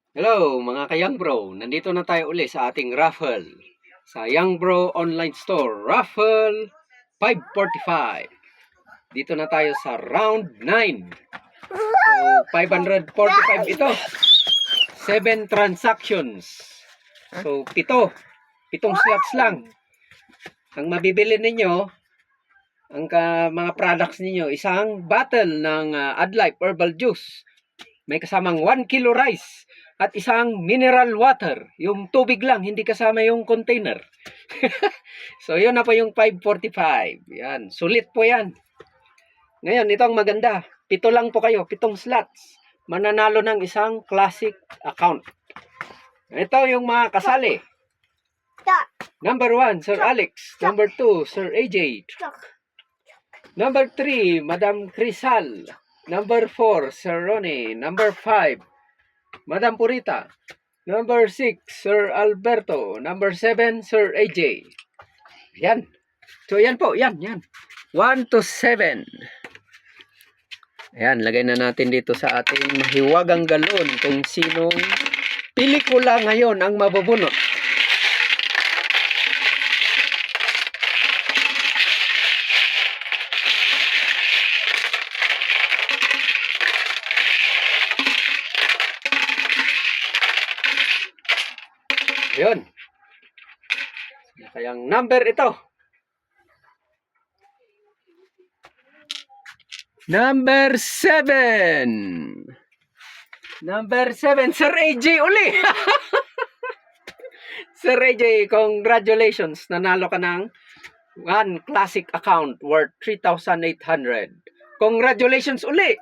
Hello mga ka-Young Bro, nandito na tayo uli sa ating raffle sa Young Bro Online Store, Raffle 545. Dito na tayo sa round 9. So 545 ito. 7 transactions. So 7 slots lang. Ang mabibili ninyo, ang mga products ninyo, isang bottle ng Adlife Herbal Juice. May kasamang 1 kilo rice at isang mineral water. Yung tubig lang, hindi kasama yung container. So, yun na po yung 545. Yan. Sulit po yan. Ngayon, ito ang maganda. 7 lang po kayo. 7 slots. Mananalo ng isang classic account. Ito yung mga kasali. Number 1, Sir Alex. Number 2, Sir AJ. Number 3, Madam Crisal. Number 4, Sir Ronnie. Number 5, Madam Purita. Number 6, Sir Alberto. Number 7, Sir AJ. Yan. So, yan po. Yan. 1 to 7. Ayan, lagay na natin dito sa ating mahiwagang galon kung sinong pelikula ngayon ang mabubunot. Yun. Kayang number ito. Number 7. Number 7, Sir AJ uli. Sir AJ, congratulations. Nanalo ka ng 1 classic account worth 3,800. Congratulations uli.